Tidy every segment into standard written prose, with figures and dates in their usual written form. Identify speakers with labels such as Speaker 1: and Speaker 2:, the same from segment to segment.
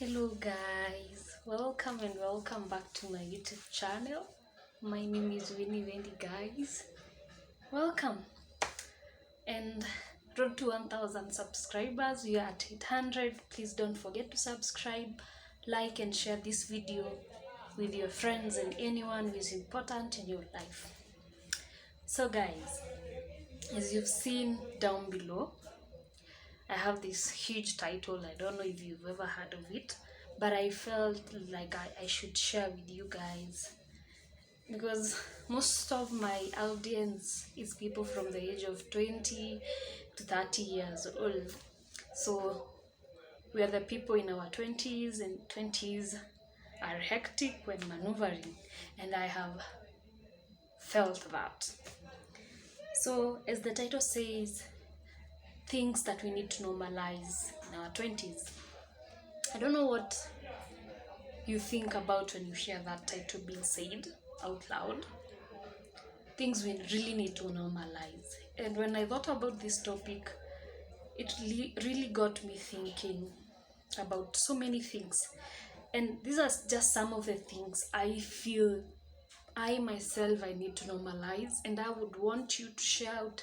Speaker 1: Hello guys, welcome and welcome back to my YouTube channel. My name is Winnie Wendy guys. Welcome. And road to 1000 subscribers. We are at 800. Please don't forget to subscribe, like and share this video with your friends and anyone who is important in your life. So guys, as you've seen down below, I have this huge title. I don't know if you've ever heard of it, but I felt like I should share with you guys because most of my audience is people from the age of 20 to 30 years old. So we are the people in our 20s, and 20s are hectic when maneuvering, and I have felt that. So as the title says, things that we need to normalize in our 20s. I don't know what you think about when you hear that title being said out loud. Things we really need to normalize. And when I thought about this topic, it really got me thinking about so many things. And these are just some of the things I feel I myself I need to normalize, and I would want you to share out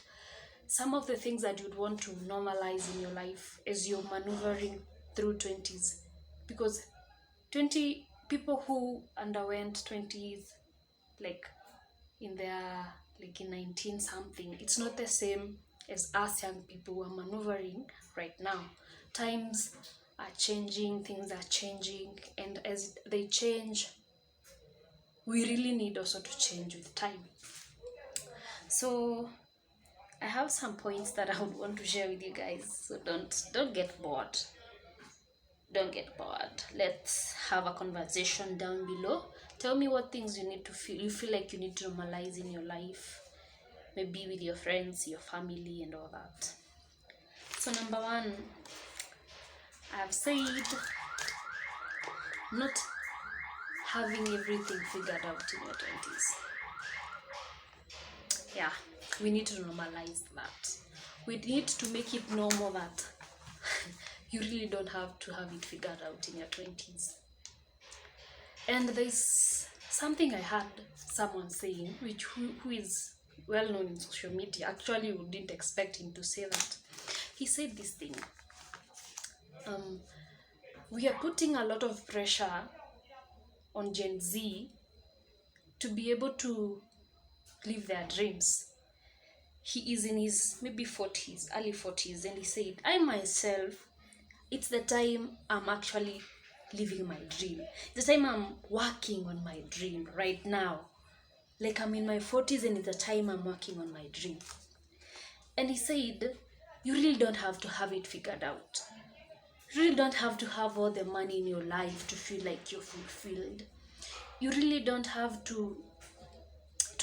Speaker 1: some of the things that you'd want to normalize in your life as you're maneuvering through 20s. Because 20 people who underwent 20s like in 19 something, it's not the same as us young people who are maneuvering right now. Times are changing, things are changing, and as they change, we really need also to change with time. So I have some points that I would want to share with you guys, so don't get bored. Don't get bored. Let's have a conversation down below. Tell me what things you feel like you need to normalize in your life, maybe with your friends, your family, and all that. So number one, I've said not having everything figured out in your 20s. Yeah, we need to normalize that. We need to make it normal that you really don't have to have it figured out in your 20s. And there's something I heard someone saying, who is well known in social media. Actually, we didn't expect him to say that. He said this thing. We are putting a lot of pressure on Gen Z to be able to live their dreams. He is in his maybe 40s, early 40s, and he said, I myself, it's the time I'm actually living my dream. It's the time I'm working on my dream right now. Like I'm in my 40s and it's the time I'm working on my dream. And he said, you really don't have to have it figured out. You really don't have to have all the money in your life to feel like you're fulfilled. You really don't have to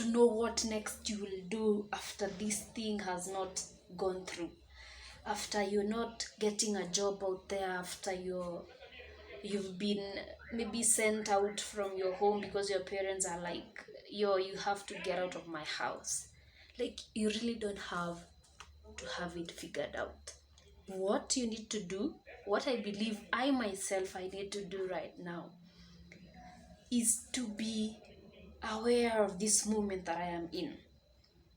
Speaker 1: know what next you will do after this thing has not gone through. After you're not getting a job out there, after you've been maybe sent out from your home because your parents are like, you have to get out of my house. Like, you really don't have to have it figured out. What you need to do, what I believe I myself I need to do right now, is to be aware of this moment that I am in.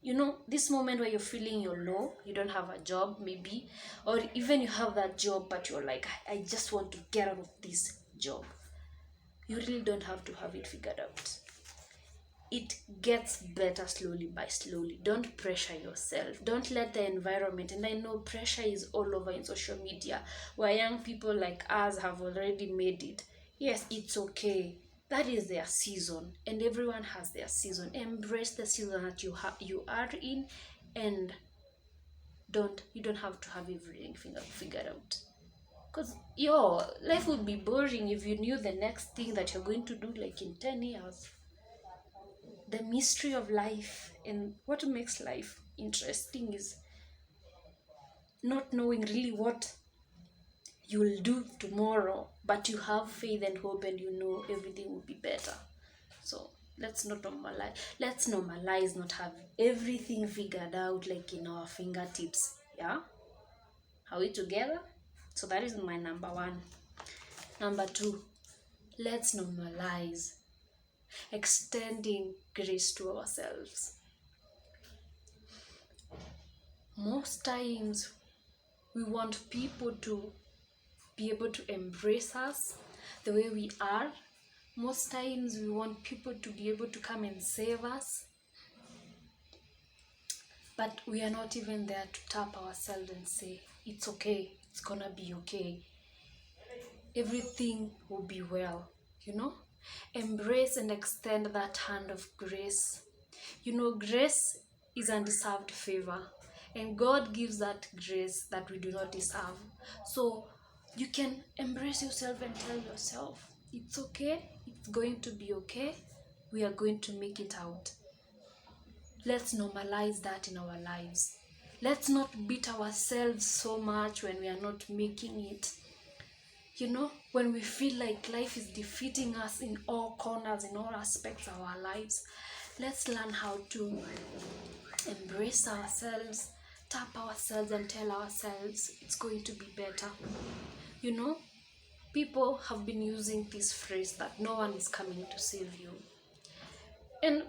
Speaker 1: You know, this moment where you're feeling you're low, you don't have a job maybe, or even you have that job but you're like, I just want to get out of this job. You really don't have to have it figured out. It gets better slowly by slowly. Don't pressure yourself. Don't let the environment, and I know pressure is all over in social media, where young people like us have already made it. Yes, it's okay. That is their season, and everyone has their season. Embrace the season that you are in, and you don't have to have everything figured out. Because your life would be boring if you knew the next thing that you're going to do like in 10 years. The mystery of life and what makes life interesting is not knowing really what you will do tomorrow, but you have faith and hope and you know everything will be better. So let's normalize not having everything figured out like in our fingertips. Yeah, are we together? So that is my number one. Number 2, let's normalize extending grace to ourselves. Most times we want people to be able to embrace us the way we are. Most times we want people to be able to come and save us, but we are not even there to tap ourselves and say, it's okay, it's gonna be okay, everything will be well, Embrace and extend that hand of grace. Grace is undeserved favor, and God gives that grace that we do not deserve. So you can embrace yourself and tell yourself, it's okay, it's going to be okay, we are going to make it out. Let's normalize that in our lives. Let's not beat ourselves so much when we are not making it. When we feel like life is defeating us in all corners, in all aspects of our lives, let's learn how to embrace ourselves, tap ourselves and tell ourselves it's going to be better. People have been using this phrase that no one is coming to save you. And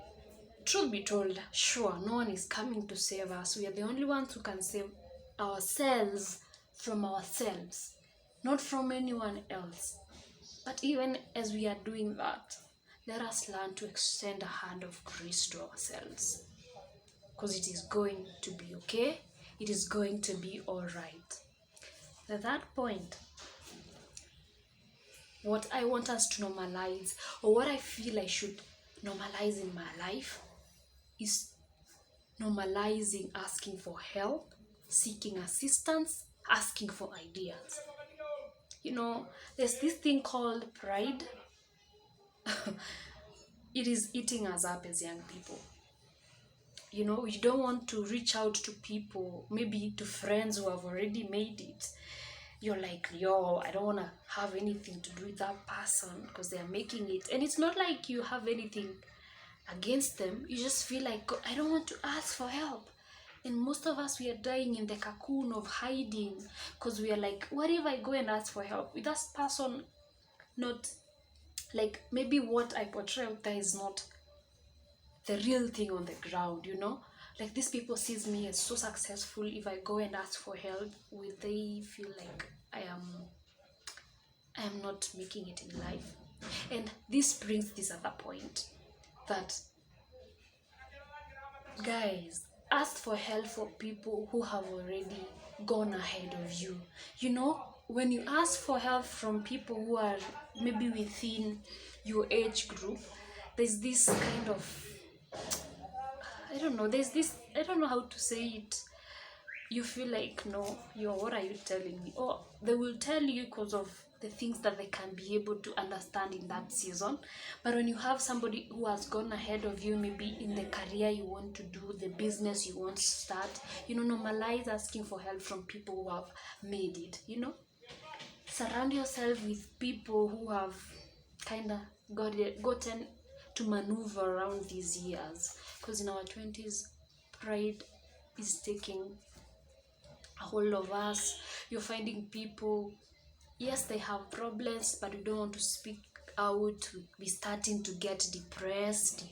Speaker 1: truth be told, sure, no one is coming to save us. We are the only ones who can save ourselves from ourselves, not from anyone else. But even as we are doing that, let us learn to extend a hand of grace to ourselves, because it is going to be okay. It is going to be all right. At that point, what I want us to normalize, or what I feel I should normalize in my life, is normalizing asking for help, seeking assistance, asking for ideas. There's this thing called pride. It is eating us up as young people. We don't want to reach out to people, maybe to friends who have already made it. You're like, I don't want to have anything to do with that person because they're making it. And it's not like you have anything against them. You just feel like, I don't want to ask for help. And most of us, we are dying in the cocoon of hiding, because we are like, what if I go and ask for help with that person? Not like, maybe what I portray out there is not the real thing on the ground. Like, these people sees me as so successful. If I go and ask for help, will they feel like I am not making it in life? And this brings this other point, that guys, ask for help for people who have already gone ahead of you. When you ask for help from people who are maybe within your age group, there's this kind of, I don't know how to say it. You feel like, no, what are you telling me? Or they will tell you because of the things that they can be able to understand in that season. But when you have somebody who has gone ahead of you, maybe in the career you want to do, the business you want to start, normalize asking for help from people who have made it. Surround yourself with people who have kind of gotten to maneuver around these years, because in our 20s, pride is taking a hold of us. You're finding people, yes, they have problems, but we don't want to speak out. We're starting to get depressed.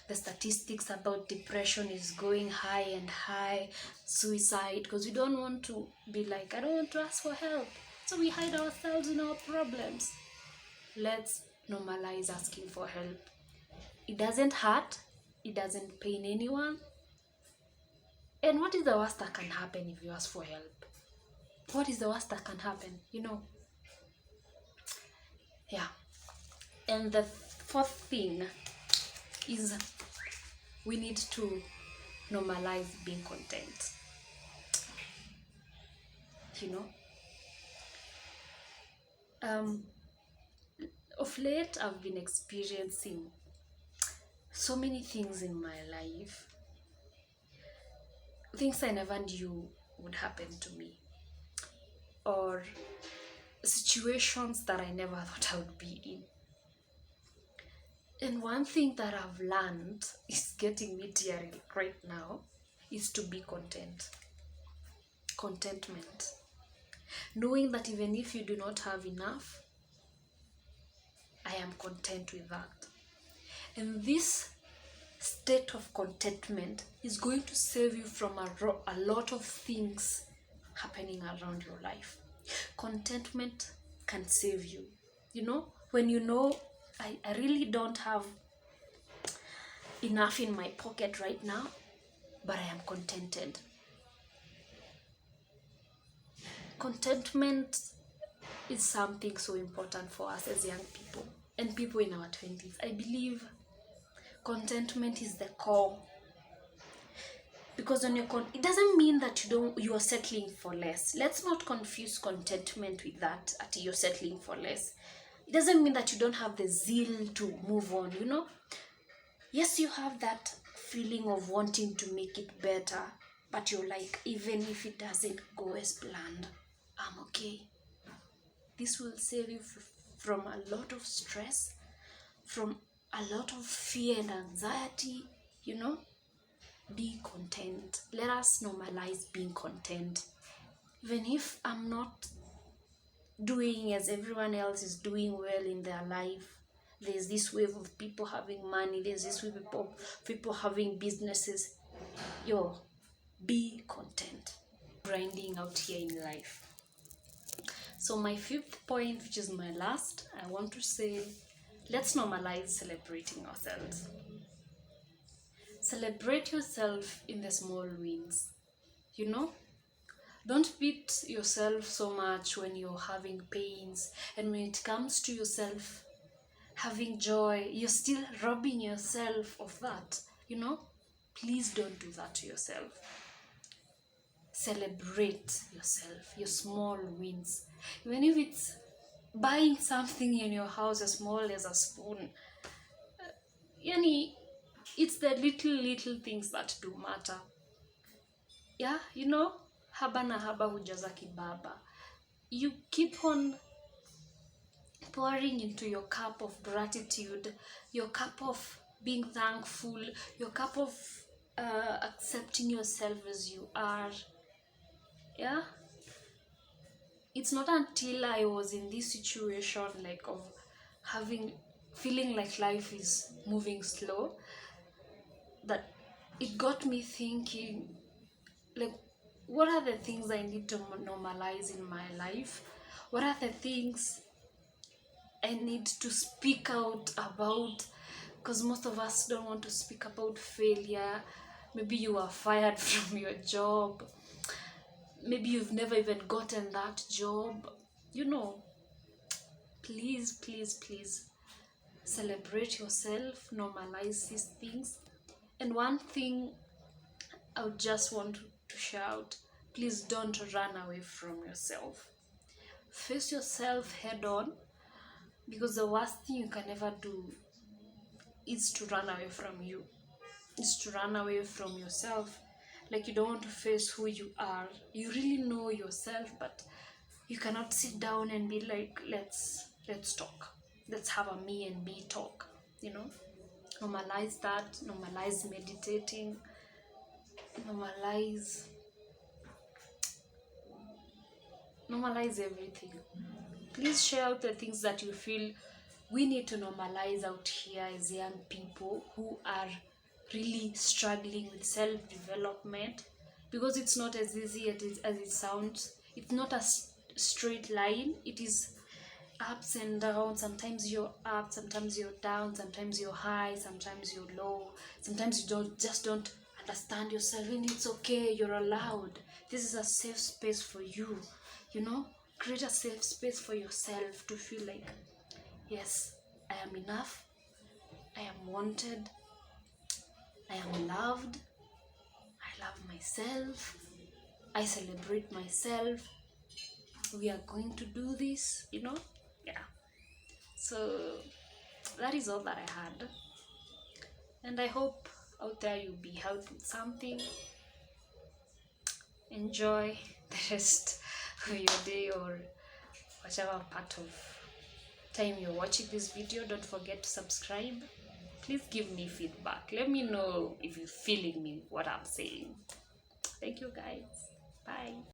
Speaker 1: The statistics about depression is going high and high, suicide, because we don't want to be like, I don't want to ask for help, so we hide ourselves in our problems. Let's normalize asking for help. It doesn't hurt, it doesn't pain anyone. And what is the worst that can happen if you ask for help? What is the worst that can happen? Yeah. And the fourth thing is, we need to normalize being content. Of late, I've been experiencing so many things in my life, things I never knew would happen to me, or situations that I never thought I would be in. And one thing that I've learned is getting me teary right now is to be content. Contentment. Knowing that even if you do not have enough, I am content with that. And this state of contentment is going to save you from a lot of things happening around your life. Contentment can save you. When I really don't have enough in my pocket right now, but I am contented. Contentment is something so important for us as young people and people in our 20s. I believe contentment is the core, because it doesn't mean that you are settling for less. Let's not confuse contentment with that you're settling for less. It doesn't mean that you don't have the zeal to move on. Yes, you have that feeling of wanting to make it better, but you're like, even if it doesn't go as planned, I'm okay. This will save you from a lot of stress, from a lot of fear and anxiety. Be content. Let us normalize being content. Even if I'm not doing as everyone else is doing well in their life, there's this wave of people having money, there's this wave of people having businesses. Be content. Grinding out here in life. So my 5th point, which is my last, I want to say, let's normalize celebrating ourselves. Celebrate yourself in the small wins. Don't beat yourself so much when you're having pains, and when it comes to yourself having joy, you're still robbing yourself of that. Please don't do that to yourself. Celebrate yourself, your small wins. Even if it's buying something in your house as small as a spoon, it's the little things that do matter. Haba na haba hujaza kibaba. You keep on pouring into your cup of gratitude, your cup of being thankful, your cup of accepting yourself as you are. It's not until I was in this situation, like, of feeling like life is moving slow, that it got me thinking, like, what are the things I need to normalize in my life? What are the things I need to speak out about? Because most of us don't want to speak about failure. Maybe you are fired from your job. Maybe you've never even gotten that job. Please celebrate yourself, normalize these things. And one thing I would just want to shout, please don't run away from yourself. Face yourself head on, because the worst thing you can ever do is to run away from you. Is to run away from yourself. Like, you don't want to face who you are. You really know yourself, but you cannot sit down and be like, let's talk. Let's have a me and me talk. Normalize that. Normalize meditating. Normalize everything. Please share out the things that you feel we need to normalize out here as young people who are really struggling with self-development, because it's not as easy as it sounds. It's not a straight line. It is ups and downs. Sometimes you're up, sometimes you're down, sometimes you're high, sometimes you're low, sometimes you don't understand yourself, and it's okay. You're allowed. This is a safe space for you. Create a safe space for yourself to feel like, yes, I am enough, I am wanted, I am loved, I love myself, I celebrate myself. We are going to do this. So that is all that I had, and I hope out there you'll be helped with something. Enjoy the rest of your day, or whatever part of time you're watching this video. Don't forget to subscribe. Please give me feedback. Let me know if you're feeling me, what I'm saying. Thank you guys. Bye.